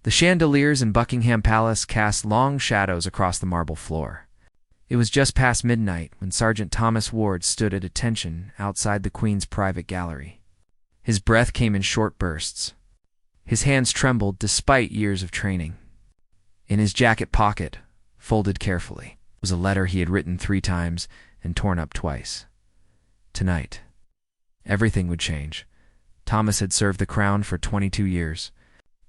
The chandeliers in Buckingham Palace cast long shadows across the marble floor. It was just past midnight when Sergeant Thomas Ward stood at attention outside the Queen's private gallery. His breath came in short bursts. His hands trembled despite years of training. In his jacket pocket, folded carefully, was a letter he had written 3 times and torn up twice. Tonight, everything would change. Thomas had served the crown for 22 years.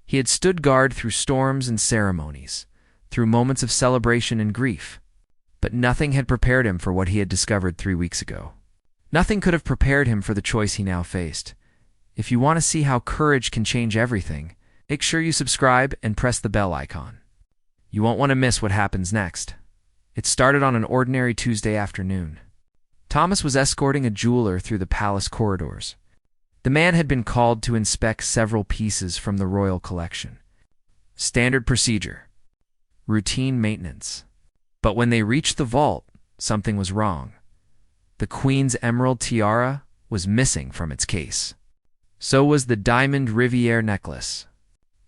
He had stood guard through storms and ceremonies, through moments of celebration and grief. But nothing had prepared him for what he had discovered 3 weeks ago. Nothing could have prepared him for the choice he now faced. If you want to see how courage can change everything, make sure you subscribe and press the bell icon. You won't want to miss what happens next. It started on an ordinary Tuesday afternoon. Thomas was escorting a jeweler through the palace corridors. The man had been called to inspect several pieces from the royal collection. Standard procedure. Routine maintenance. But when they reached the vault, something was wrong. The Queen's emerald tiara was missing from its case. So was the diamond Riviere necklace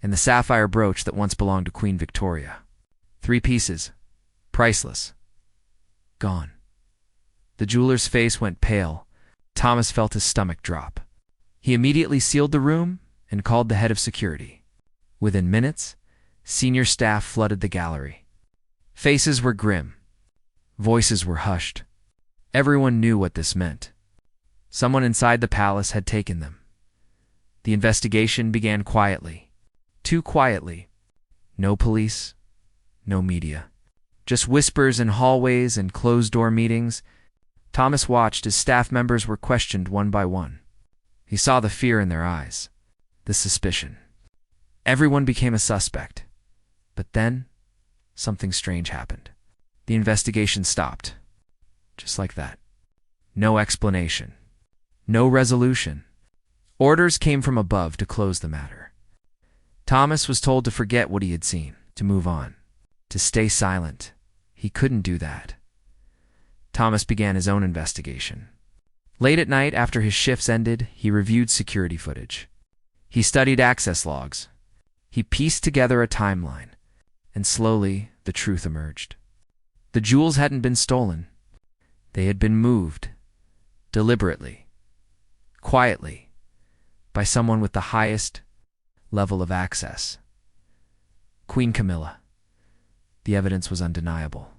and the sapphire brooch that once belonged to Queen Victoria. 3 pieces, priceless, gone. The jeweler's face went pale. Thomas felt his stomach drop. He immediately sealed the room and called the head of security. Within minutes, senior staff flooded the gallery. Faces were grim. Voices were hushed. Everyone knew what this meant. Someone inside the palace had taken them. The investigation began quietly. Too quietly. No police, no media. Just whispers in hallways and closed-door meetings. Thomas watched as staff members were questioned one by one. He saw the fear in their eyes, the suspicion. Everyone became a suspect. But then, something strange happened. The investigation stopped. Just like that. No explanation. No resolution. Orders came from above to close the matter. Thomas was told to forget what he had seen, to move on, to stay silent. He couldn't do that. Thomas began his own investigation. Late at night, after his shifts ended, he reviewed security footage. He studied access logs. He pieced together a timeline, and slowly the truth emerged. The jewels hadn't been stolen. They had been moved, deliberately, quietly, by someone with the highest level of access. Queen Camilla. The evidence was undeniable.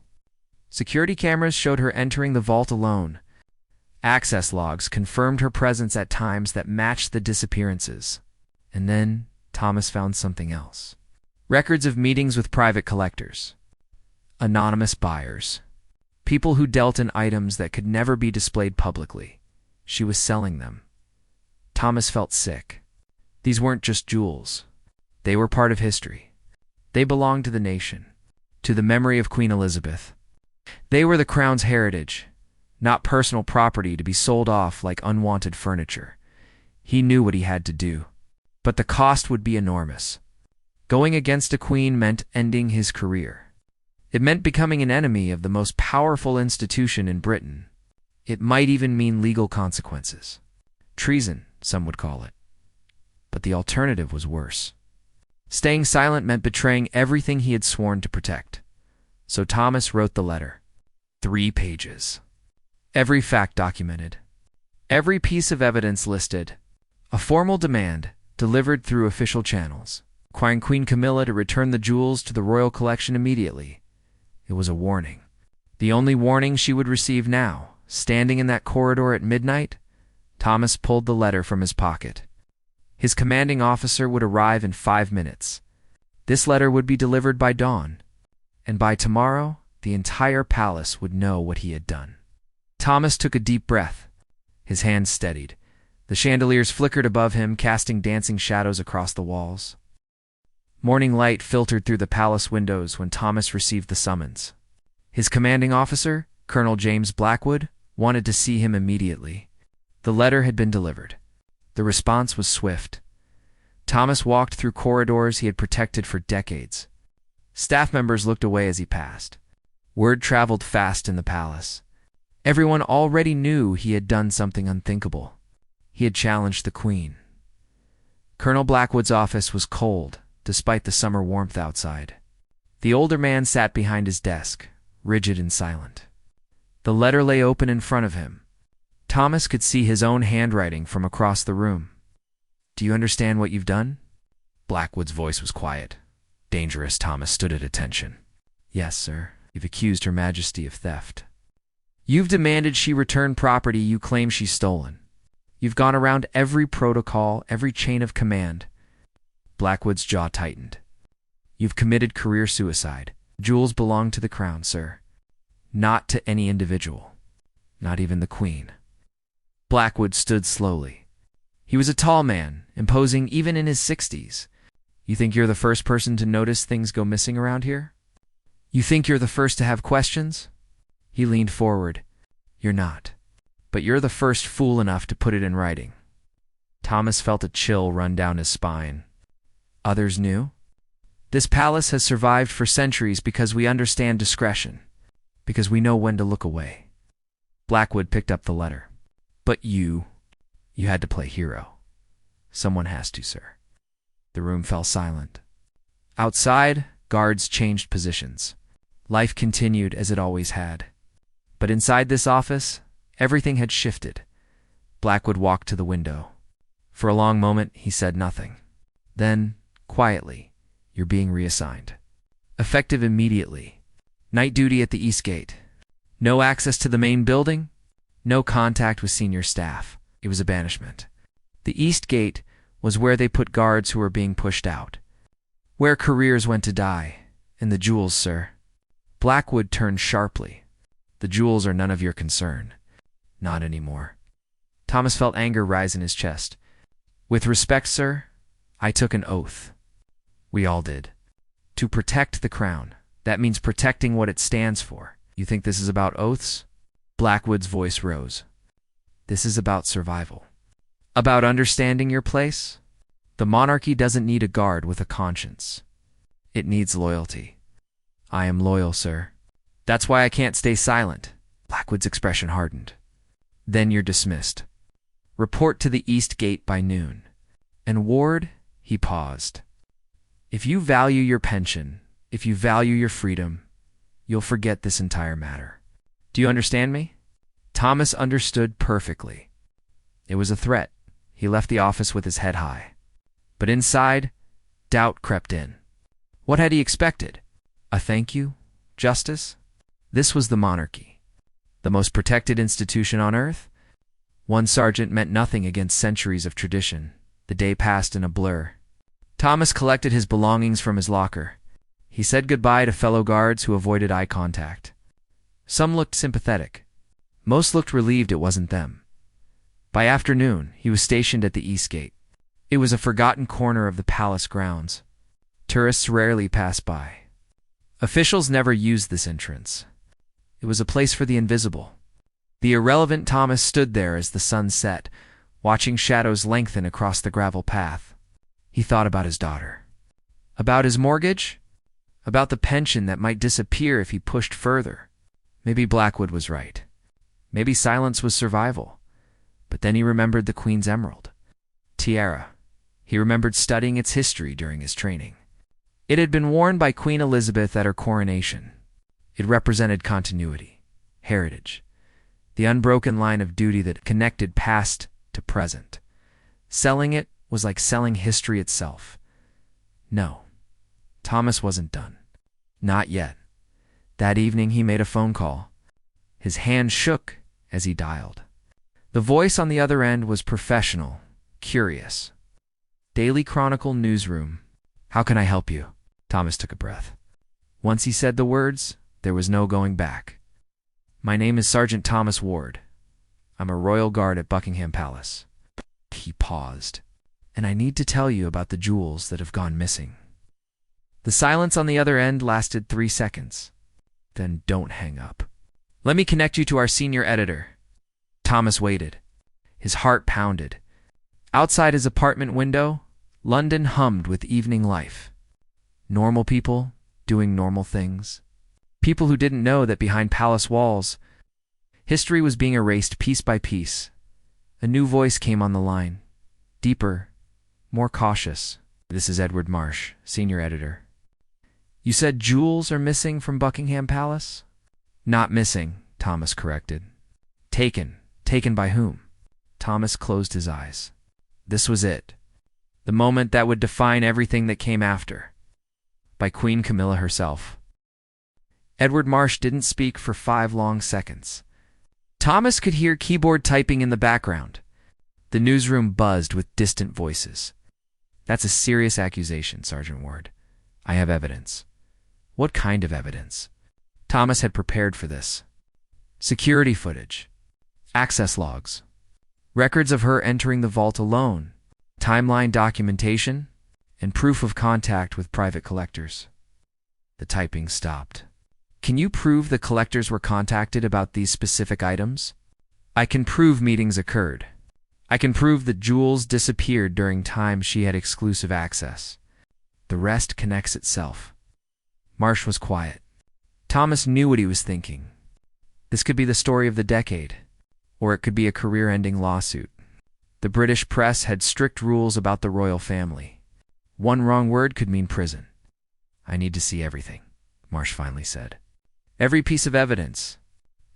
Security cameras showed her entering the vault alone. Access logs confirmed her presence at times that matched the disappearances. And then Thomas found something else. Records of meetings with private collectors. Anonymous buyers. People who dealt in items that could never be displayed publicly. She was selling them. Thomas felt sick. These weren't just jewels. They were part of history. They belonged to the nation, to the memory of Queen Elizabeth. They were the crown's heritage, not personal property to be sold off like unwanted furniture. He knew what he had to do, but the cost would be enormous. Going against a queen meant ending his career. It meant becoming an enemy of the most powerful institution in Britain. It might even mean legal consequences. Treason, some would call it. But the alternative was worse. Staying silent meant betraying everything he had sworn to protect. So Thomas wrote the letter. 3 pages. Every fact documented. Every piece of evidence listed. A formal demand, delivered through official channels, requiring Queen Camilla to return the jewels to the royal collection immediately. It was a warning. The only warning she would receive now. Standing in that corridor at midnight, Thomas pulled the letter from his pocket. His commanding officer would arrive in 5 minutes. This letter would be delivered by dawn, and by tomorrow, the entire palace would know what he had done. Thomas took a deep breath. His hands steadied. The chandeliers flickered above him, casting dancing shadows across the walls. Morning light filtered through the palace windows when Thomas received the summons. His commanding officer, Colonel James Blackwood, wanted to see him immediately. The letter had been delivered. The response was swift. Thomas walked through corridors he had protected for decades. Staff members looked away as he passed. Word traveled fast in the palace. Everyone already knew he had done something unthinkable. He had challenged the Queen. Colonel Blackwood's office was cold, despite the summer warmth outside. The older man sat behind his desk, rigid and silent. The letter lay open in front of him. Thomas could see his own handwriting from across the room. "Do you understand what you've done?" Blackwood's voice was quiet. Dangerous. Thomas stood at attention. "Yes, sir. You've accused Her Majesty of theft. You've demanded she return property you claim she's stolen. You've gone around every protocol, every chain of command." Blackwood's jaw tightened. "You've committed career suicide. Jewels belong to the crown, sir. Not to any individual. Not even the Queen." Blackwood stood slowly. He was a tall man, imposing even in his 60s. "You think you're the first person to notice things go missing around here? You think you're the first to have questions?" He leaned forward. "You're not. But you're the first fool enough to put it in writing." Thomas felt a chill run down his spine. "Others knew? This palace has survived for centuries because we understand discretion, because we know when to look away." Blackwood picked up the letter. "But you had to play hero. Someone has to, sir." The room fell silent. Outside, guards changed positions. Life continued as it always had. But inside this office, everything had shifted. Blackwood walked to the window. For a long moment, he said nothing. Then, quietly, "You're being reassigned. Effective immediately. Night duty at the East Gate. No access to the main building. No contact with senior staff." It was a banishment. The East Gate was where they put guards who were being pushed out. Where careers went to die. And the jewels, sir. Blackwood turned sharply. "The jewels are none of your concern. Not anymore." Thomas felt anger rise in his chest. "With respect, sir, I took an oath. We all did. To protect the crown. That means protecting what it stands for. You think this is about oaths?" Blackwood's voice rose. "This is about survival. About understanding your place. The monarchy doesn't need a guard with a conscience. It needs loyalty. I am loyal, sir. That's why I can't stay silent." Blackwood's expression hardened. "Then you're dismissed. Report to the East Gate by noon. And Ward," he paused, "if you value your pension, if you value your freedom, you'll forget this entire matter. Do you understand me?" Thomas understood perfectly. It was a threat. He left the office with his head high. But inside, doubt crept in. What had he expected? A thank you? Justice? This was the monarchy. The most protected institution on earth? One sergeant meant nothing against centuries of tradition. The day passed in a blur. Thomas collected his belongings from his locker. He said goodbye to fellow guards who avoided eye contact. Some looked sympathetic. Most looked relieved it wasn't them. By afternoon, he was stationed at the East Gate. It was a forgotten corner of the palace grounds. Tourists rarely passed by. Officials never used this entrance. It was a place for the invisible. The irrelevant Thomas stood there as the sun set, watching shadows lengthen across the gravel path. He thought about his daughter. About his mortgage? About the pension that might disappear if he pushed further. Maybe Blackwood was right. Maybe silence was survival. But then he remembered the Queen's emerald. Tiara. He remembered studying its history during his training. It had been worn by Queen Elizabeth at her coronation. It represented continuity, heritage, the unbroken line of duty that connected past to present. Selling it was like selling history itself. No, Thomas wasn't done. Not yet. That evening he made a phone call. His hand shook as he dialed. The voice on the other end was professional, curious. "Daily Chronicle newsroom. How can I help you?" Thomas took a breath. Once he said the words, there was no going back. "My name is Sergeant Thomas Ward. I'm a royal guard at Buckingham Palace." He paused. "And I need to tell you about the jewels that have gone missing." The silence on the other end lasted 3 seconds. "Then don't hang up. Let me connect you to our senior editor." Thomas waited. His heart pounded. Outside his apartment window, London hummed with evening life. Normal people doing normal things. People who didn't know that behind palace walls, history was being erased piece by piece. A new voice came on the line. Deeper, more cautious. This is Edward Marsh, senior editor. You said jewels are missing from Buckingham Palace? Not missing, Thomas corrected. Taken. Taken by whom? Thomas closed his eyes. This was it. The moment that would define everything that came after. By Queen Camilla herself. Edward Marsh didn't speak for 5 long seconds. Thomas could hear keyboard typing in the background. The newsroom buzzed with distant voices. That's a serious accusation, Sergeant Ward. I have evidence. What kind of evidence? Thomas had prepared for this. Security footage. Access logs. Records of her entering the vault alone. Timeline documentation. And proof of contact with private collectors. The typing stopped. Can you prove the collectors were contacted about these specific items? I can prove meetings occurred. I can prove that jewels disappeared during times she had exclusive access. The rest connects itself. Marsh was quiet. Thomas knew what he was thinking. This could be the story of the decade, or it could be a career-ending lawsuit. The British press had strict rules about the royal family. One wrong word could mean prison. I need to see everything, Marsh finally said. Every piece of evidence,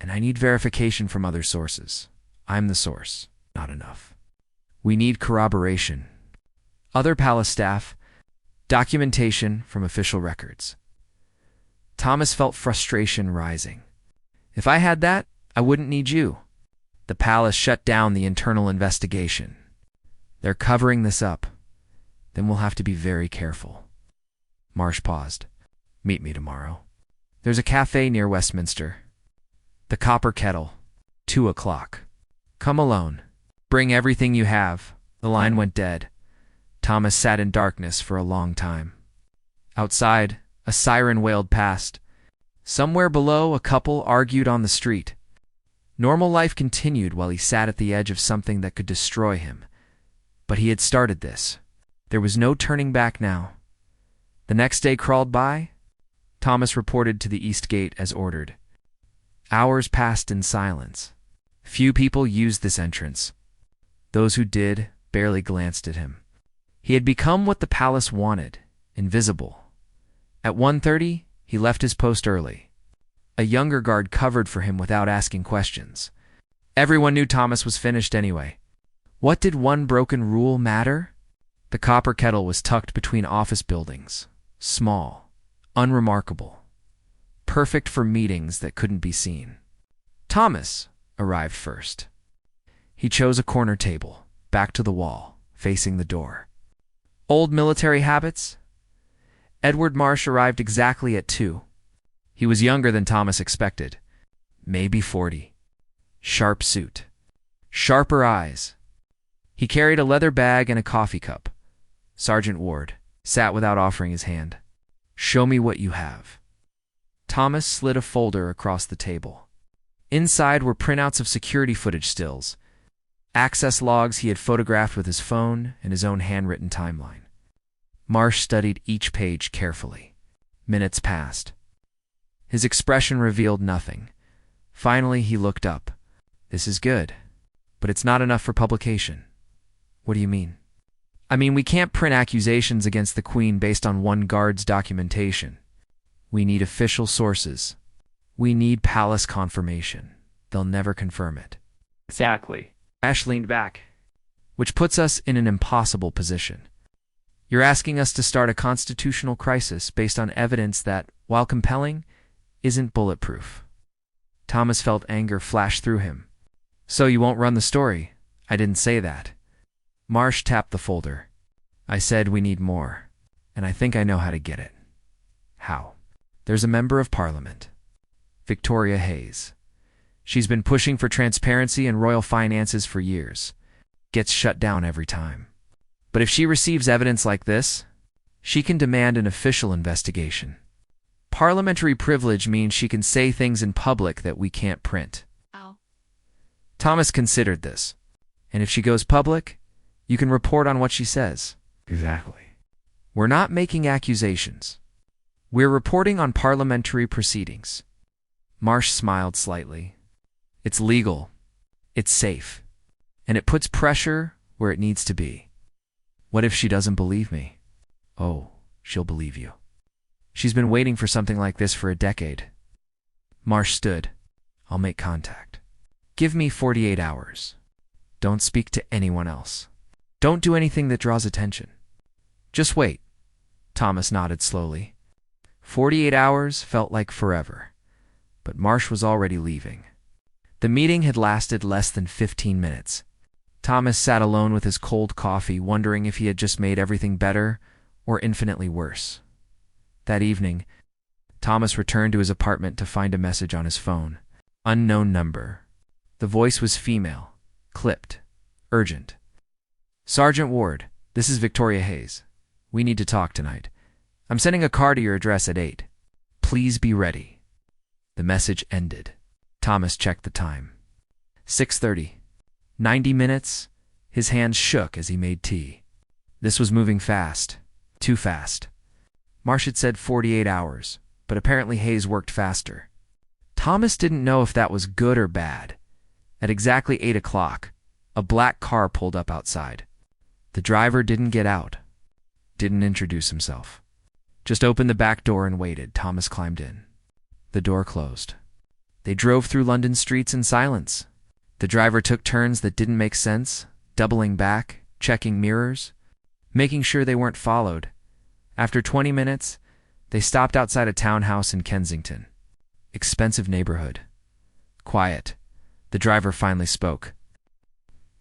and I need verification from other sources. I'm the source. Not enough. We need corroboration. Other palace staff, documentation from official records. Thomas felt frustration rising. If I had that, I wouldn't need you. The palace shut down the internal investigation. They're covering this up. Then we'll have to be very careful. Marsh paused. Meet me tomorrow. There's a cafe near Westminster. The Copper Kettle. 2 o'clock. Come alone. Bring everything you have. The line went dead. Thomas sat in darkness for a long time. Outside, a siren wailed past. Somewhere below, a couple argued on the street. Normal life continued while he sat at the edge of something that could destroy him. But he had started this. There was no turning back now. The next day crawled by. Thomas reported to the East Gate as ordered. Hours passed in silence. Few people used this entrance. Those who did barely glanced at him. He had become what the palace wanted, invisible. At 1:30, he left his post early. A younger guard covered for him without asking questions. Everyone knew Thomas was finished anyway. What did one broken rule matter? The Copper Kettle was tucked between office buildings. Small, unremarkable. Perfect for meetings that couldn't be seen. Thomas arrived first. He chose a corner table, back to the wall, facing the door. Old military habits? Edward Marsh arrived exactly at 2. He was younger than Thomas expected. Maybe 40. Sharp suit. Sharper eyes. He carried a leather bag and a coffee cup. Sergeant Ward sat without offering his hand. Show me what you have. Thomas slid a folder across the table. Inside were printouts of security footage stills, access logs he had photographed with his phone, and his own handwritten timeline. Marsh studied each page carefully. Minutes passed. His expression revealed nothing. Finally, he looked up. This is good, but it's not enough for publication. What do you mean? I mean, we can't print accusations against the Queen based on one guard's documentation. We need official sources. We need palace confirmation. They'll never confirm it. Exactly. Ash leaned back, which puts us in an impossible position. You're asking us to start a constitutional crisis based on evidence that, while compelling, isn't bulletproof. Thomas felt anger flash through him. So you won't run the story? I didn't say that. Marsh tapped the folder. I said we need more, and I think I know how to get it. How? There's a member of Parliament, Victoria Hayes. She's been pushing for transparency in royal finances for years. Gets shut down every time. But if she receives evidence like this, she can demand an official investigation. Parliamentary privilege means she can say things in public that we can't print. Ow. Thomas considered this. And if she goes public, you can report on what she says. Exactly. We're not making accusations. We're reporting on parliamentary proceedings. Marsh smiled slightly. It's legal. It's safe. And it puts pressure where it needs to be. What if she doesn't believe me? Oh, she'll believe you. She's been waiting for something like this for a decade. Marsh stood. I'll make contact. Give me 48 hours. Don't speak to anyone else. Don't do anything that draws attention. Just wait. Thomas nodded slowly. 48 hours felt like forever, but Marsh was already leaving. The meeting had lasted less than 15 minutes. Thomas sat alone with his cold coffee, wondering if he had just made everything better or infinitely worse. That evening, Thomas returned to his apartment to find a message on his phone. Unknown number. The voice was female, clipped, urgent. Sergeant Ward, this is Victoria Hayes. We need to talk tonight. I'm sending a car to your address at 8. Please be ready. The message ended. Thomas checked the time. 6:30. 90 minutes. His hands shook as he made tea. This was moving fast. Too fast. Marsh had said 48 hours, but apparently Hayes worked faster. Thomas didn't know if that was good or bad. At exactly 8 o'clock, a black car pulled up outside. The driver didn't get out. Didn't introduce himself. Just opened the back door and waited. Thomas climbed in. The door closed. They drove through London streets in silence. The driver took turns that didn't make sense, doubling back, checking mirrors, making sure they weren't followed. After 20 minutes, they stopped outside a townhouse in Kensington. Expensive neighborhood. Quiet. The driver finally spoke.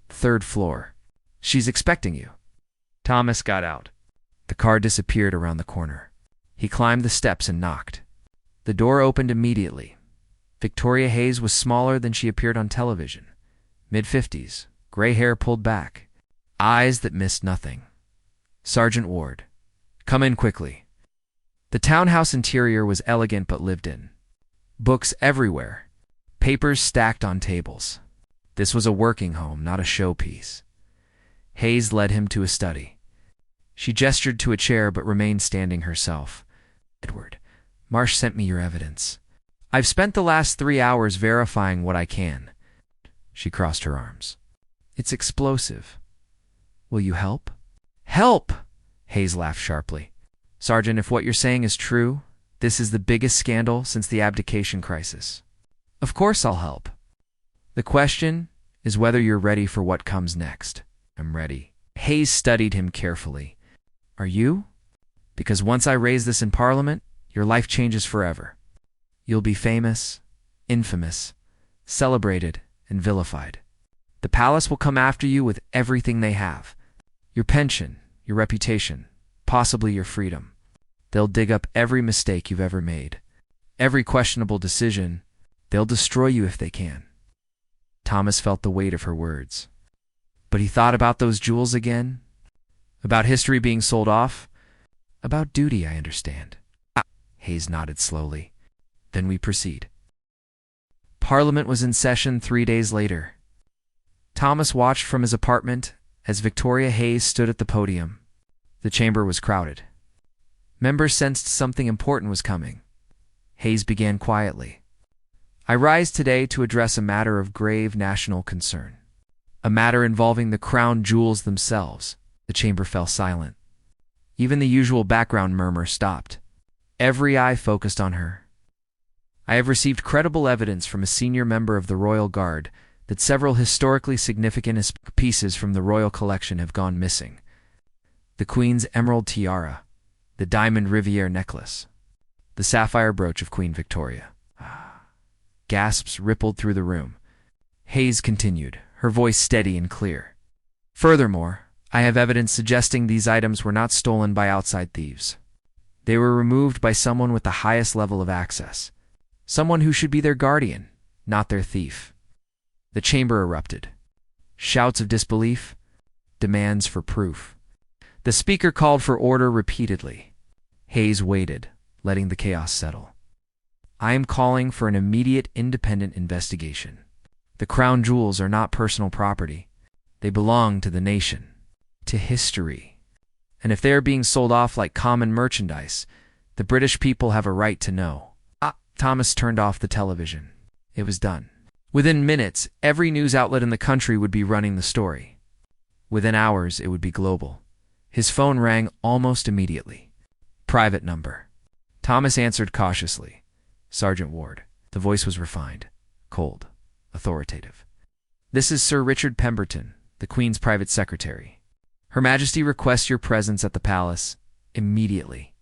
3rd floor. She's expecting you. Thomas got out. The car disappeared around the corner. He climbed the steps and knocked. The door opened immediately. Victoria Hayes was smaller than she appeared on television. Mid-50s, gray hair pulled back, eyes that missed nothing. Sergeant Ward, come in quickly. The townhouse interior was elegant but lived in. Books everywhere, papers stacked on tables. This was a working home, not a showpiece. Hayes led him to a study. She gestured to a chair but remained standing herself. Edward, Marsh sent me your evidence. I've spent the last 3 hours verifying what I can. She crossed her arms. It's explosive. Will you help? Help! Hayes laughed sharply. Sergeant, if what you're saying is true, this is the biggest scandal since the abdication crisis. Of course I'll help. The question is whether you're ready for what comes next. I'm ready. Hayes studied him carefully. Are you? Because once I raise this in Parliament, your life changes forever. You'll be famous, infamous, celebrated, and vilified. The palace will come after you with everything they have. Your pension, your reputation, possibly your freedom. They'll dig up every mistake you've ever made. Every questionable decision. They'll destroy you if they can. Thomas felt the weight of her words. But he thought about those jewels again. About history being sold off. About duty, I understand. Hayes nodded slowly. Then we proceed. Parliament was in session 3 days later. Thomas watched from his apartment as Victoria Hayes stood at the podium. The chamber was crowded. Members sensed something important was coming. Hayes began quietly. I rise today to address a matter of grave national concern. A matter involving the crown jewels themselves. The chamber fell silent. Even the usual background murmur stopped. Every eye focused on her. I have received credible evidence from a senior member of the Royal Guard that several historically significant pieces from the royal collection have gone missing. The Queen's emerald tiara, the diamond Riviere necklace, the sapphire brooch of Queen Victoria. Gasps rippled through the room. Hayes continued, her voice steady and clear. Furthermore, I have evidence suggesting these items were not stolen by outside thieves. They were removed by someone with the highest level of access. Someone who should be their guardian, not their thief. The chamber erupted. Shouts of disbelief, demands for proof. The speaker called for order repeatedly. Hayes waited, letting the chaos settle. I am calling for an immediate independent investigation. The crown jewels are not personal property. They belong to the nation, to history. And if they are being sold off like common merchandise, the British people have a right to know. Thomas turned off the television. It was done. Within minutes, every news outlet in the country would be running the story. Within hours, it would be global. His phone rang almost immediately. Private number. Thomas answered cautiously. Sergeant Ward. The voice was refined, cold, authoritative. This is Sir Richard Pemberton, the Queen's private secretary. Her Majesty requests your presence at the palace immediately.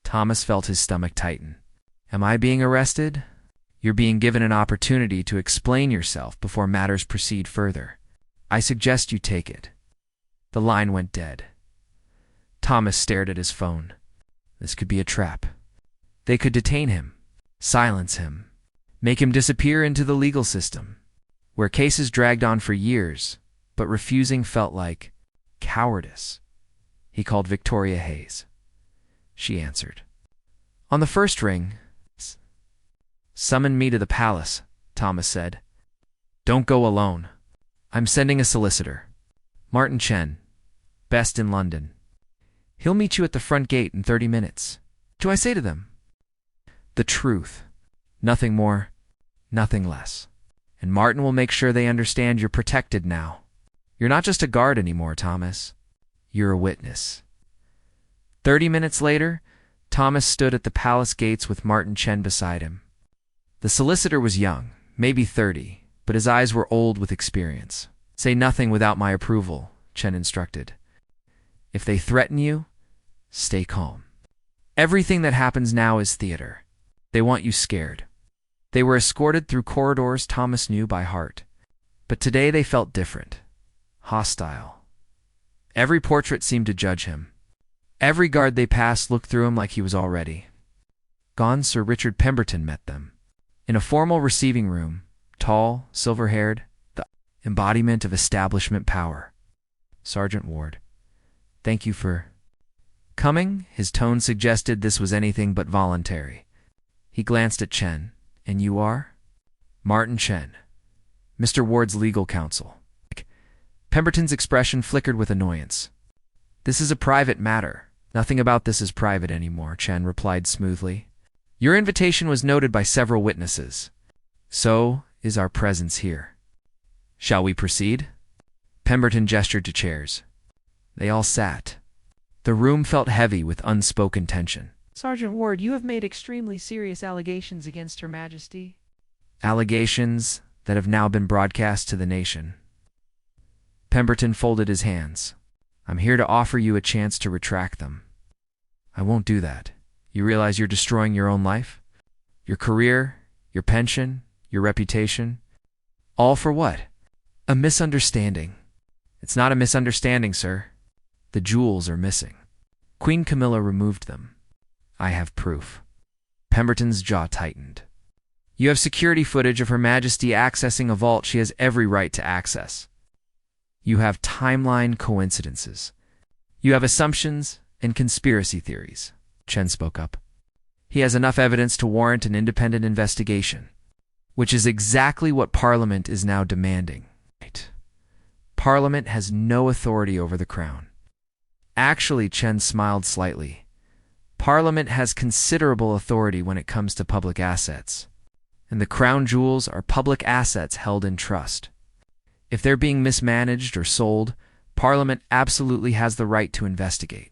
Thomas felt his stomach tighten. Am I being arrested? You're being given an opportunity to explain yourself before matters proceed further. I suggest you take it. The line went dead. Thomas stared at his phone. This could be a trap. They could detain him, silence him, make him disappear into the legal system, where cases dragged on for years, but refusing felt like cowardice. He called Victoria Hayes. She answered. On the first ring, summon me to the palace, Thomas said. Don't go alone. I'm sending a solicitor. Martin Chen, best in London. He'll meet you at the front gate in 30 minutes. What do I say to them? The truth. Nothing more, nothing less. And Martin will make sure they understand you're protected now. You're not just a guard anymore, Thomas. You're a witness. 30 minutes later, Thomas stood at the palace gates with Martin Chen beside him. The solicitor was young, maybe 30, but his eyes were old with experience. Say nothing without my approval, Chen instructed. If they threaten you, stay calm. Everything that happens now is theater. They want you scared. They were escorted through corridors Thomas knew by heart. But today they felt different. Hostile. Every portrait seemed to judge him. Every guard they passed looked through him like he was already gone. Sir Richard Pemberton met them. In a formal receiving room, tall, silver-haired, the embodiment of establishment power. Sergeant Ward. Thank you for coming. His tone suggested this was anything but voluntary. He glanced at Chen. And you are? Martin Chen, Mr. Ward's legal counsel. Pemberton's expression flickered with annoyance. This is a private matter. Nothing about this is private anymore, Chen replied smoothly. Your invitation was noted by several witnesses. So is our presence here. Shall we proceed? Pemberton gestured to chairs. They all sat. The room felt heavy with unspoken tension. Sergeant Ward, you have made extremely serious allegations against Her Majesty. Allegations that have now been broadcast to the nation. Pemberton folded his hands. I'm here to offer you a chance to retract them. I won't do that. You realize you're destroying your own life? Your career, your pension, your reputation? All for what? A misunderstanding. It's not a misunderstanding, sir. The jewels are missing. Queen Camilla removed them. I have proof. Pemberton's jaw tightened. You have security footage of Her Majesty accessing a vault she has every right to access. You have timeline coincidences. You have assumptions and conspiracy theories. Chen spoke up. He has enough evidence to warrant an independent investigation, which is exactly what Parliament is now demanding. Parliament has no authority over the Crown. Actually, Chen smiled slightly. Parliament has considerable authority when it comes to public assets, and the crown jewels are public assets held in trust. If they're being mismanaged or sold, Parliament absolutely has the right to investigate.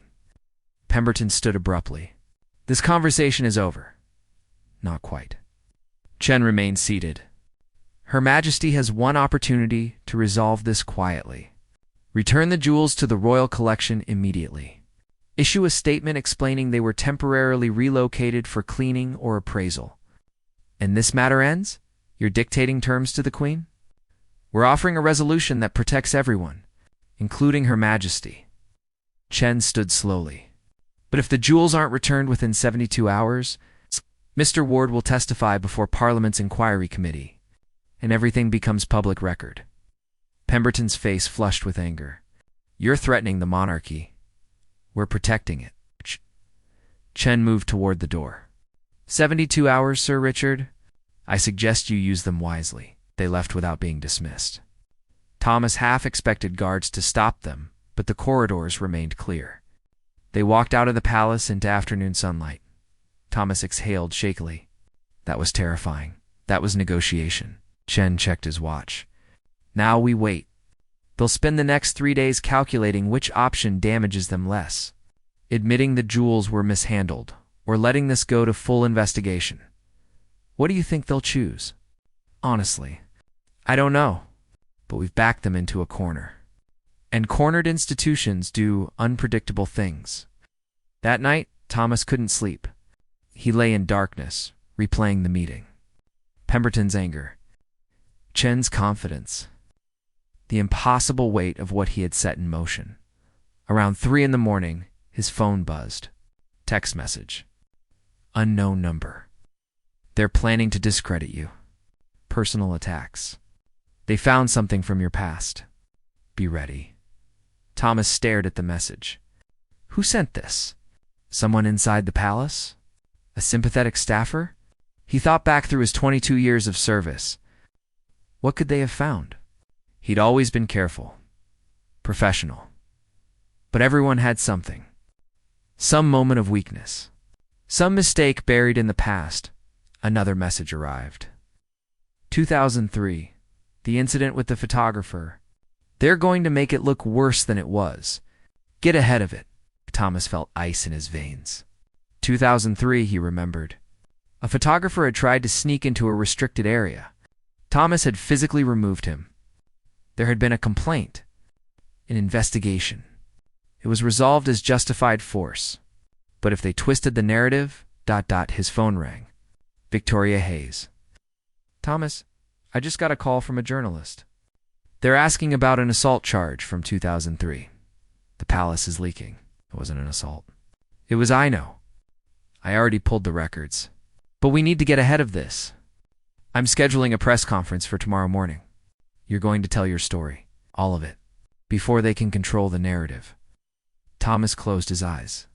Pemberton stood abruptly. This conversation is over. Not quite. Chen remained seated. Her Majesty has one opportunity to resolve this quietly. Return the jewels to the royal collection immediately. Issue a statement explaining they were temporarily relocated for cleaning or appraisal. And this matter ends? You're dictating terms to the Queen? We're offering a resolution that protects everyone, including Her Majesty. Chen stood slowly. But if the jewels aren't returned within 72 hours, Mr. Ward will testify before Parliament's inquiry committee, and everything becomes public record. Pemberton's face flushed with anger. You're threatening the monarchy. We're protecting it. Chen moved toward the door. 72 hours, Sir Richard? I suggest you use them wisely. They left without being dismissed. Thomas half expected guards to stop them, but the corridors remained clear. They walked out of the palace into afternoon sunlight. Thomas exhaled shakily. That was terrifying. That was negotiation. Chen checked his watch. Now we wait. They'll spend the next 3 days calculating which option damages them less. Admitting the jewels were mishandled, or letting this go to full investigation. What do you think they'll choose? Honestly, I don't know, but we've backed them into a corner. And cornered institutions do unpredictable things. That night, Thomas couldn't sleep. He lay in darkness, replaying the meeting. Pemberton's anger. Chen's confidence. The impossible weight of what he had set in motion. Around 3 in the morning, his phone buzzed. Text message. Unknown number. They're planning to discredit you. Personal attacks. They found something from your past. Be ready. Thomas stared at the message. Who sent this? Someone inside the palace? A sympathetic staffer? He thought back through his 22 years of service. What could they have found? He'd always been careful. Professional. But everyone had something. Some moment of weakness. Some mistake buried in the past. Another message arrived. 2003. The incident with the photographer. They're going to make it look worse than it was. Get ahead of it. Thomas felt ice in his veins. 2003, he remembered. A photographer had tried to sneak into a restricted area. Thomas had physically removed him. There had been a complaint. An investigation. It was resolved as justified force. But if they twisted the narrative, his phone rang. Victoria Hayes. Thomas, I just got a call from a journalist. They're asking about an assault charge from 2003. The palace is leaking. It wasn't an assault. It was I know. I already pulled the records. But we need to get ahead of this. I'm scheduling a press conference for tomorrow morning. You're going to tell your story. All of it. Before they can control the narrative. Thomas closed his eyes.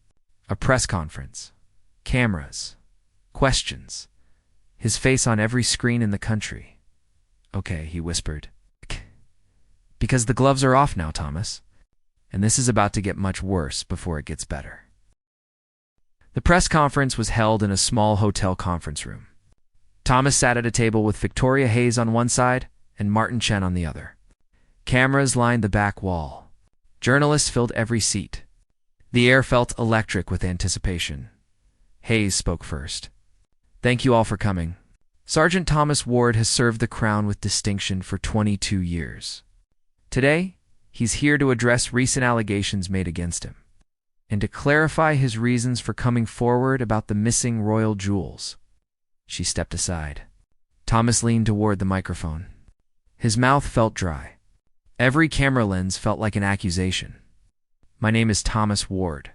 A press conference. Cameras. Questions. His face on every screen in the country. Okay, he whispered. Because the gloves are off now, Thomas. And this is about to get much worse before it gets better. The press conference was held in a small hotel conference room. Thomas sat at a table with Victoria Hayes on one side and Martin Chen on the other. Cameras lined the back wall. Journalists filled every seat. The air felt electric with anticipation. Hayes spoke first. Thank you all for coming. Sergeant Thomas Ward has served the Crown with distinction for 22 years. Today, he's here to address recent allegations made against him, and to clarify his reasons for coming forward about the missing royal jewels. She stepped aside. Thomas leaned toward the microphone. His mouth felt dry. Every camera lens felt like an accusation. My name is Thomas Ward.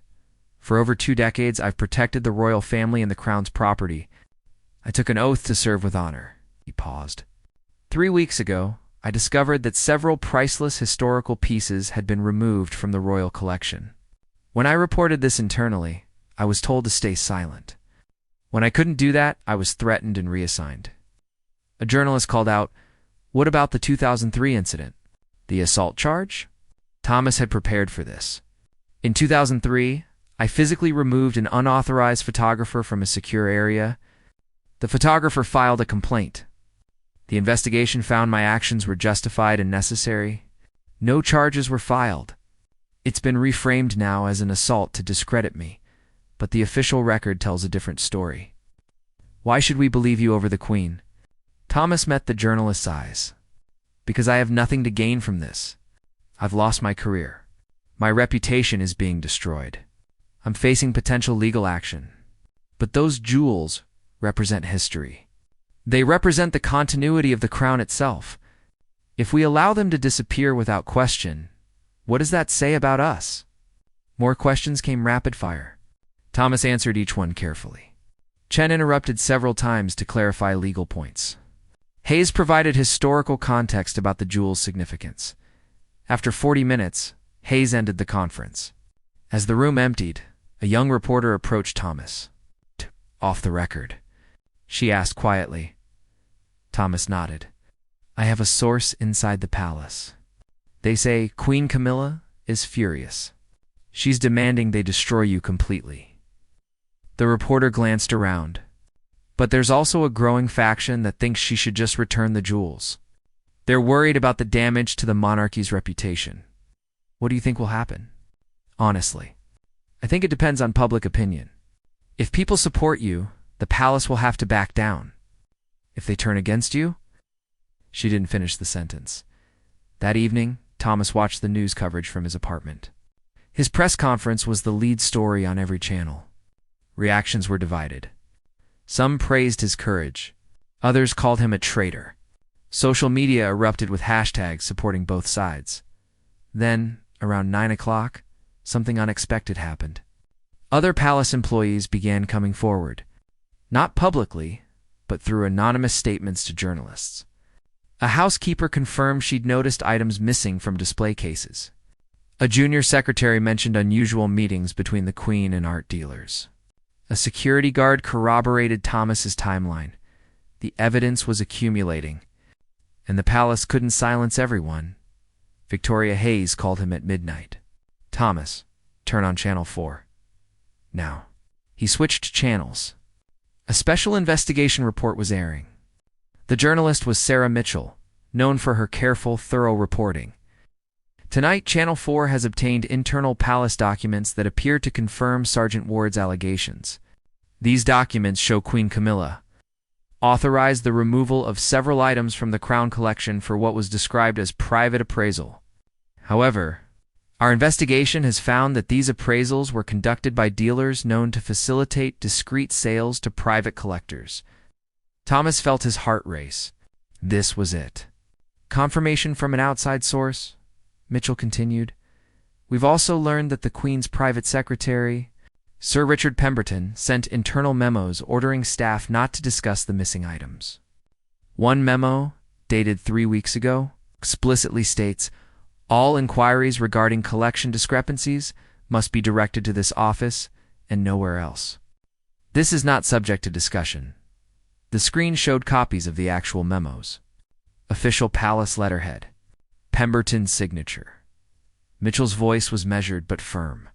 For over 2 decades, I've protected the royal family and the Crown's property. I took an oath to serve with honor. He paused. 3 weeks ago, I discovered that several priceless historical pieces had been removed from the royal collection. When I reported this internally, I was told to stay silent. When I couldn't do that, I was threatened and reassigned. A journalist called out, "What about the 2003 incident? The assault charge?" Thomas had prepared for this. In 2003, I physically removed an unauthorized photographer from a secure area. The photographer filed a complaint. The investigation found my actions were justified and necessary. No charges were filed. It's been reframed now as an assault to discredit me, but the official record tells a different story. Why should we believe you over the Queen? Thomas met the journalist's eyes. Because I have nothing to gain from this. I've lost my career. My reputation is being destroyed. I'm facing potential legal action. But those jewels represent history. They represent the continuity of the Crown itself. If we allow them to disappear without question, what does that say about us? More questions came rapid fire. Thomas answered each one carefully. Chen interrupted several times to clarify legal points. Hayes provided historical context about the jewel's significance. After 40 minutes, Hayes ended the conference. As the room emptied, a young reporter approached Thomas. Off the record, she asked quietly. Thomas nodded. I have a source inside the palace. They say Queen Camilla is furious. She's demanding they destroy you completely. The reporter glanced around. But there's also a growing faction that thinks she should just return the jewels. They're worried about the damage to the monarchy's reputation. What do you think will happen? Honestly, I think it depends on public opinion. If people support you, the palace will have to back down. If they turn against you..." She didn't finish the sentence. That evening, Thomas watched the news coverage from his apartment. His press conference was the lead story on every channel. Reactions were divided. Some praised his courage. Others called him a traitor. Social media erupted with hashtags supporting both sides. Then, around 9 o'clock, something unexpected happened. Other palace employees began coming forward. Not publicly, but through anonymous statements to journalists. A housekeeper confirmed she'd noticed items missing from display cases. A junior secretary mentioned unusual meetings between the Queen and art dealers. A security guard corroborated Thomas's timeline. The evidence was accumulating, and the palace couldn't silence everyone. Victoria Hayes called him at midnight. "Thomas, turn on Channel 4. Now." He switched channels. A special investigation report was airing. The journalist was Sarah Mitchell, known for her careful, thorough reporting. Tonight, Channel 4 has obtained internal palace documents that appear to confirm Sergeant Ward's allegations. These documents show Queen Camilla authorized the removal of several items from the crown collection for what was described as private appraisal. However, our investigation has found that these appraisals were conducted by dealers known to facilitate discreet sales to private collectors. Thomas felt his heart race. This was it. Confirmation from an outside source, Mitchell continued. "We've also learned that the Queen's private secretary, Sir Richard Pemberton, sent internal memos ordering staff not to discuss the missing items. One memo, dated 3 weeks ago, explicitly states, all inquiries regarding collection discrepancies must be directed to this office and nowhere else. This is not subject to discussion." The screen showed copies of the actual memos. Official palace letterhead. Pemberton's signature. Mitchell's voice was measured but firm.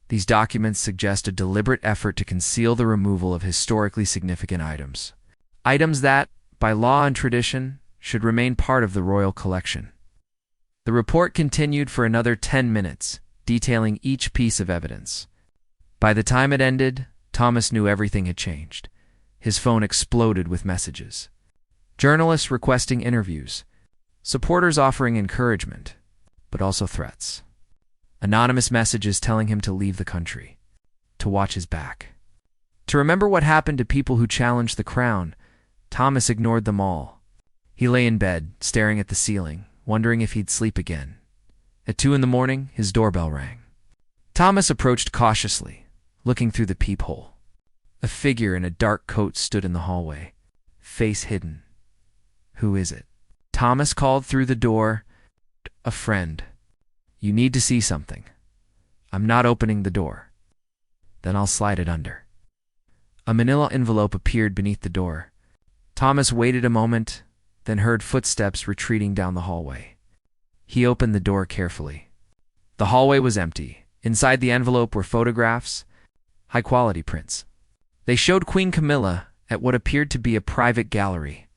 These documents suggest a deliberate effort to conceal the removal of historically significant items. Items that, by law and tradition, should remain part of the royal collection. The report continued for another 10 minutes, detailing each piece of evidence. By the time it ended, Thomas knew everything had changed. His phone exploded with messages. Journalists requesting interviews. Supporters offering encouragement, but also threats. Anonymous messages telling him to leave the country, to watch his back. To remember what happened to people who challenged the crown, Thomas ignored them all. He lay in bed, staring at the ceiling, wondering if he'd sleep again. At 2 in the morning, his doorbell rang. Thomas approached cautiously, looking through the peephole. A figure in a dark coat stood in the hallway, face hidden. "Who is it?" Thomas called through the door. "A friend. You need to see something." "I'm not opening the door." "Then I'll slide it under." A manila envelope appeared beneath the door. Thomas waited a moment, then heard footsteps retreating down the hallway. He opened the door carefully. The hallway was empty. Inside the envelope were photographs, high-quality prints. They showed Queen Camilla at what appeared to be a private gallery.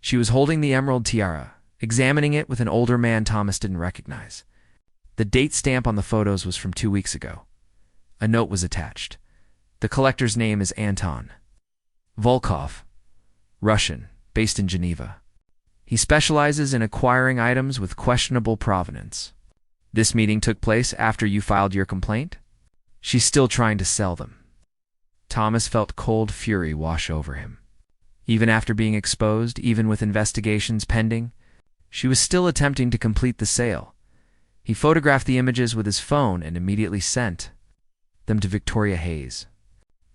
She was holding the emerald tiara, examining it with an older man Thomas didn't recognize. The date stamp on the photos was from 2 weeks ago. A note was attached. The collector's name is Anton Volkov, Russian, based in Geneva. He specializes in acquiring items with questionable provenance. This meeting took place after you filed your complaint? She's still trying to sell them. Thomas felt cold fury wash over him. Even after being exposed, even with investigations pending, she was still attempting to complete the sale. He photographed the images with his phone and immediately sent them to Victoria Hayes,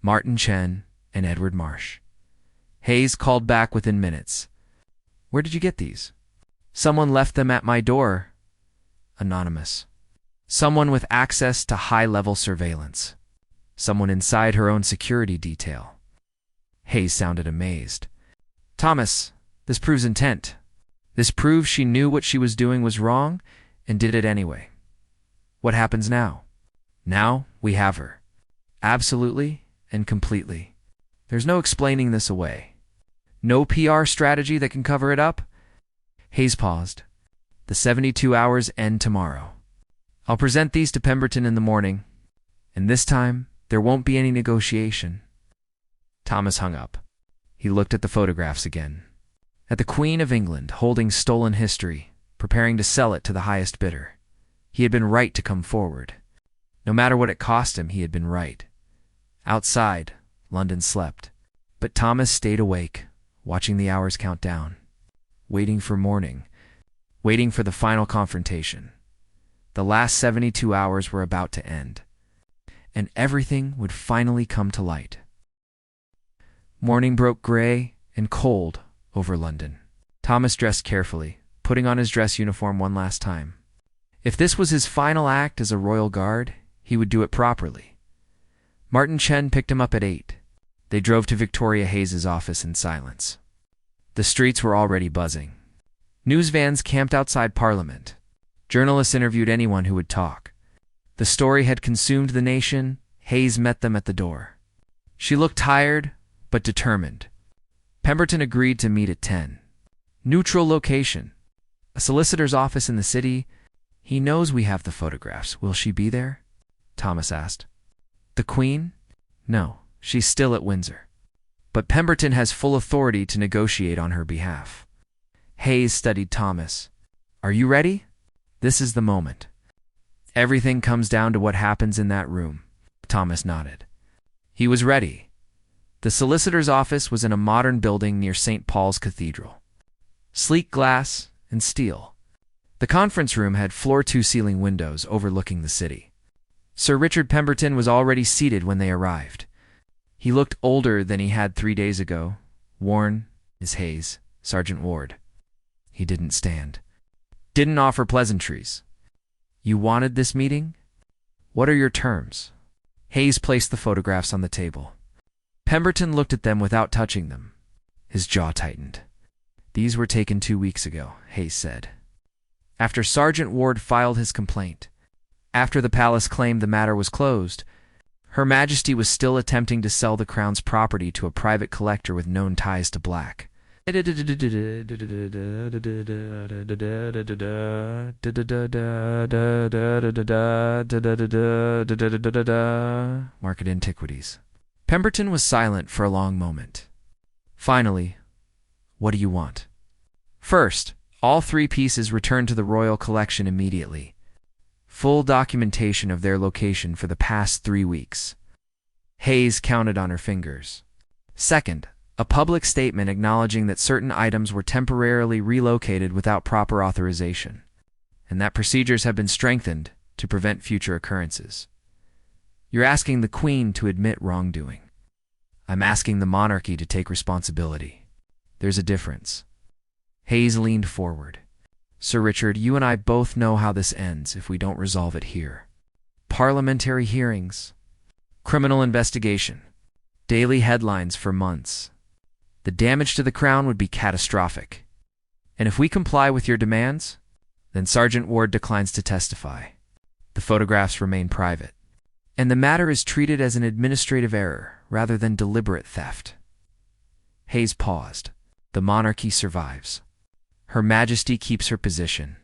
Martin Chen, and Edward Marsh. Hayes called back within minutes. "Where did you get these?" "Someone left them at my door." Anonymous. "Someone with access to high-level surveillance." "Someone inside her own security detail." Hayes sounded amazed. "Thomas, this proves intent. This proves she knew what she was doing was wrong and did it anyway. What happens now?" "Now we have her. Absolutely and completely. There's no explaining this away. No PR strategy that can cover it up." Hayes paused. The 72 hours end tomorrow. I'll present these to Pemberton in the morning, and this time there won't be any negotiation. Thomas hung up. He looked at the photographs again. At the Queen of England, holding stolen history, preparing to sell it to the highest bidder. He had been right to come forward. No matter what it cost him, he had been right. Outside, London slept. But Thomas stayed awake, watching the hours count down. Waiting for morning. Waiting for the final confrontation. The last 72 hours were about to end. And everything would finally come to light. Morning broke gray and cold over London. Thomas dressed carefully, putting on his dress uniform one last time. If this was his final act as a royal guard, he would do it properly. Martin Chen picked him up at 8. They drove to Victoria Hayes's office in silence. The streets were already buzzing. News vans camped outside Parliament. Journalists interviewed anyone who would talk. The story had consumed the nation. Hayes met them at the door. She looked tired, but determined. Pemberton agreed to meet at 10. Neutral location. A solicitor's office in the city. He knows we have the photographs. Will she be there? Thomas asked. The Queen? No, she's still at Windsor. But Pemberton has full authority to negotiate on her behalf. Hayes studied Thomas. Are you ready? This is the moment. Everything comes down to what happens in that room. Thomas nodded. He was ready. The solicitor's office was in a modern building near St. Paul's Cathedral. Sleek glass and steel. The conference room had floor-to-ceiling windows overlooking the city. Sir Richard Pemberton was already seated when they arrived. He looked older than he had 3 days ago, worn as Hayes, Sergeant Ward. He didn't stand. Didn't offer pleasantries. You wanted this meeting? What are your terms? Hayes placed the photographs on the table. Pemberton looked at them without touching them. His jaw tightened. These were taken 2 weeks ago, Hayes said. After Sergeant Ward filed his complaint. After the palace claimed the matter was closed. Her Majesty was still attempting to sell the crown's property to a private collector with known ties to black. Market antiquities. Pemberton was silent for a long moment. Finally, what do you want? First, all 3 pieces returned to the royal collection immediately. Full documentation of their location for the past 3 weeks. Hayes counted on her fingers. Second, a public statement acknowledging that certain items were temporarily relocated without proper authorization, and that procedures have been strengthened to prevent future occurrences. You're asking the Queen to admit wrongdoing. I'm asking the monarchy to take responsibility. There's a difference. Hayes leaned forward. Sir Richard, you and I both know how this ends if we don't resolve it here. Parliamentary hearings. Criminal investigation. Daily headlines for months. The damage to the crown would be catastrophic. And if we comply with your demands, then Sergeant Ward declines to testify. The photographs remain private. And the matter is treated as an administrative error rather than deliberate theft. Hayes paused. The monarchy survives. Her Majesty keeps her position.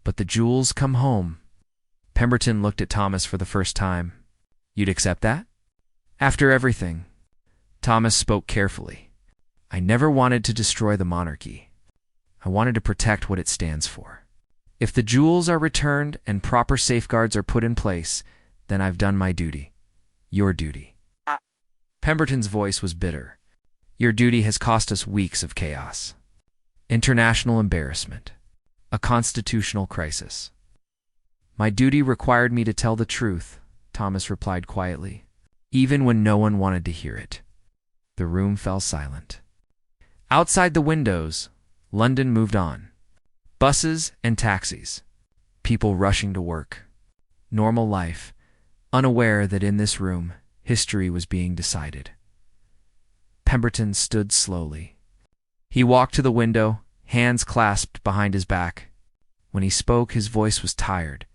But the jewels come home. Pemberton looked at Thomas for the first time. You'd accept that? After everything. Thomas spoke carefully. I never wanted to destroy the monarchy. I wanted to protect what it stands for. If the jewels are returned and proper safeguards are put in place, then I've done my duty. Your duty. Pemberton's voice was bitter. Your duty has cost us weeks of chaos. International embarrassment. A constitutional crisis. My duty required me to tell the truth, Thomas replied quietly, even when no one wanted to hear it. The room fell silent. Outside the windows, London moved on. Buses and taxis. People rushing to work. Normal life, unaware that in this room, history was being decided. Pemberton stood slowly. He walked to the window, hands clasped behind his back. When he spoke, his voice was tired.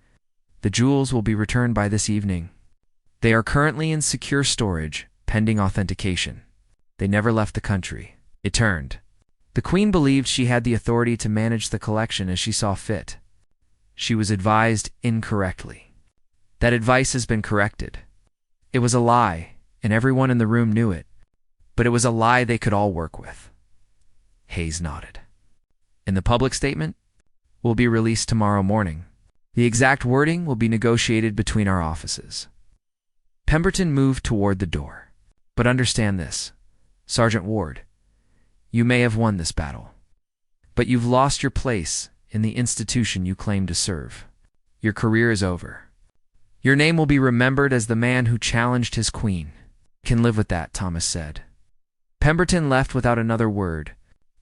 The jewels will be returned by this evening. They are currently in secure storage, pending authentication. They never left the country. It turned. The Queen believed she had the authority to manage the collection as she saw fit. She was advised incorrectly. That advice has been corrected. It was a lie, and everyone in the room knew it, but it was a lie they could all work with. Hayes nodded. "And the public statement will be released tomorrow morning. The exact wording will be negotiated between our offices." Pemberton moved toward the door. "But understand this, Sergeant Ward. You may have won this battle, but you've lost your place in the institution you claim to serve. Your career is over. Your name will be remembered as the man who challenged his queen." "Can live with that," Thomas said. Pemberton left without another word.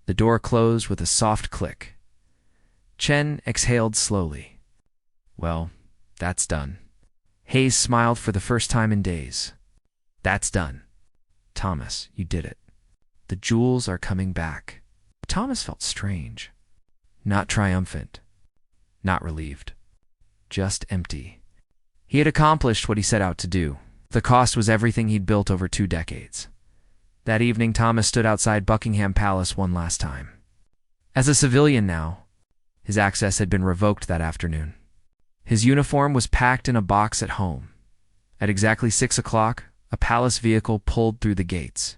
The door closed with a soft click. Chen exhaled slowly. "Well, that's done." Hayes smiled for the first time in days. "That's done. Thomas, you did it. The jewels are coming back." Thomas felt strange. Not triumphant. Not relieved. Just empty. He had accomplished what he set out to do. The cost was everything he'd built over 2 decades. That evening, Thomas stood outside Buckingham Palace one last time. As a civilian now, his access had been revoked that afternoon. His uniform was packed in a box at home. At exactly 6 o'clock, a palace vehicle pulled through the gates.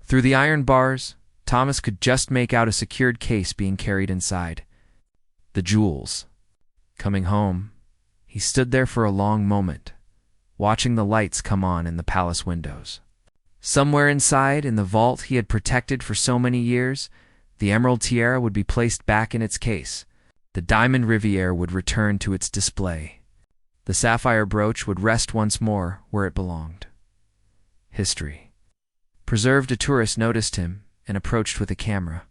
Through the iron bars, Thomas could just make out a secured case being carried inside. The jewels. Coming home, he stood there for a long moment, watching the lights come on in the palace windows. Somewhere inside, in the vault he had protected for so many years, the emerald tiara would be placed back in its case. The diamond riviere would return to its display. The sapphire brooch would rest once more where it belonged. History. Preserved. A tourist noticed him and approached with a camera.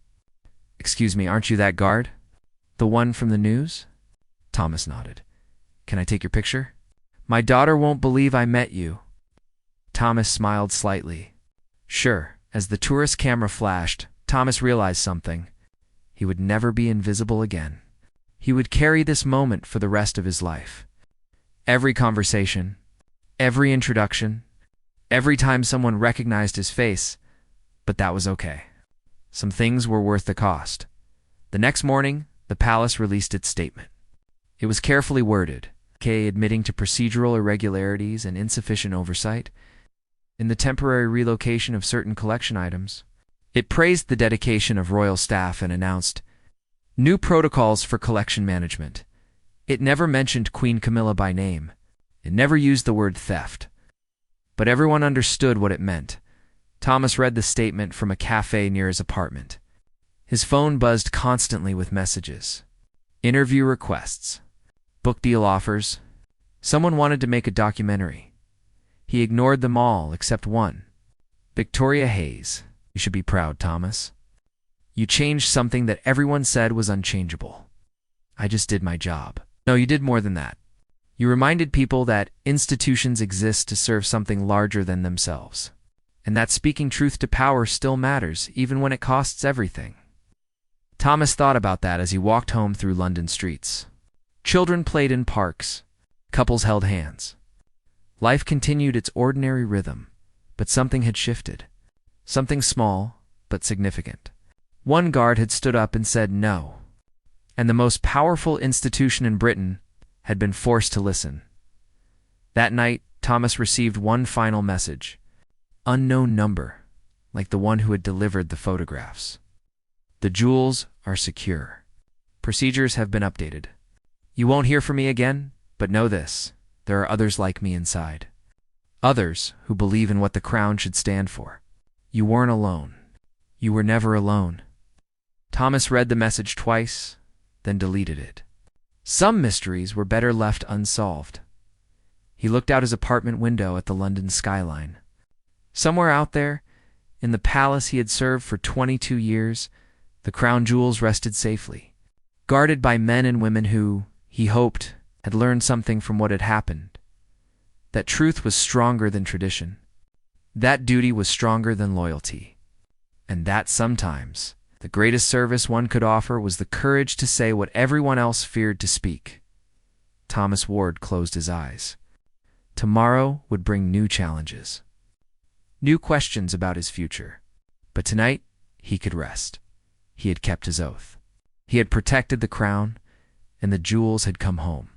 "Excuse me, aren't you that guard? The one from the news?" Thomas nodded. "Can I take your picture?" "My daughter won't believe I met you." Thomas smiled slightly. "Sure." As the tourist's camera flashed, Thomas realized something. He would never be invisible again. He would carry this moment for the rest of his life. Every conversation, every introduction, every time someone recognized his face, but that was okay. Some things were worth the cost. The next morning, the palace released its statement. It was carefully worded, admitting to procedural irregularities and insufficient oversight in the temporary relocation of certain collection items. It praised the dedication of royal staff and announced new protocols for collection management. It never mentioned Queen Camilla by name. It never used the word theft. But everyone understood what it meant. Thomas read the statement from a cafe near his apartment. His phone buzzed constantly with messages. Interview requests. Book deal offers. Someone wanted to make a documentary. He ignored them all except one. Victoria Hayes. "You should be proud, Thomas. You changed something that everyone said was unchangeable." "I just did my job." "No, you did more than that. You reminded people that institutions exist to serve something larger than themselves, and that speaking truth to power still matters, even when it costs everything." Thomas thought about that as he walked home through London streets. Children played in parks. Couples held hands. Life continued its ordinary rhythm, but something had shifted. Something small, but significant. One guard had stood up and said no, and the most powerful institution in Britain had been forced to listen. That night, Thomas received one final message. Unknown number, like the one who had delivered the photographs. "The jewels are secure. Procedures have been updated. You won't hear from me again, but know this. There are others like me inside. Others who believe in what the crown should stand for. You weren't alone. You were never alone." Thomas read the message twice, then deleted it. Some mysteries were better left unsolved. He looked out his apartment window at the London skyline. Somewhere out there, in the palace he had served for 22 years, the crown jewels rested safely, guarded by men and women who, he hoped, had learned something from what had happened. That truth was stronger than tradition. That duty was stronger than loyalty. And that sometimes the greatest service one could offer was the courage to say what everyone else feared to speak. Thomas Ward closed his eyes. Tomorrow would bring new challenges, new questions about his future. But tonight, he could rest. he had kept his oath. He had protected the crown, and the jewels had come home.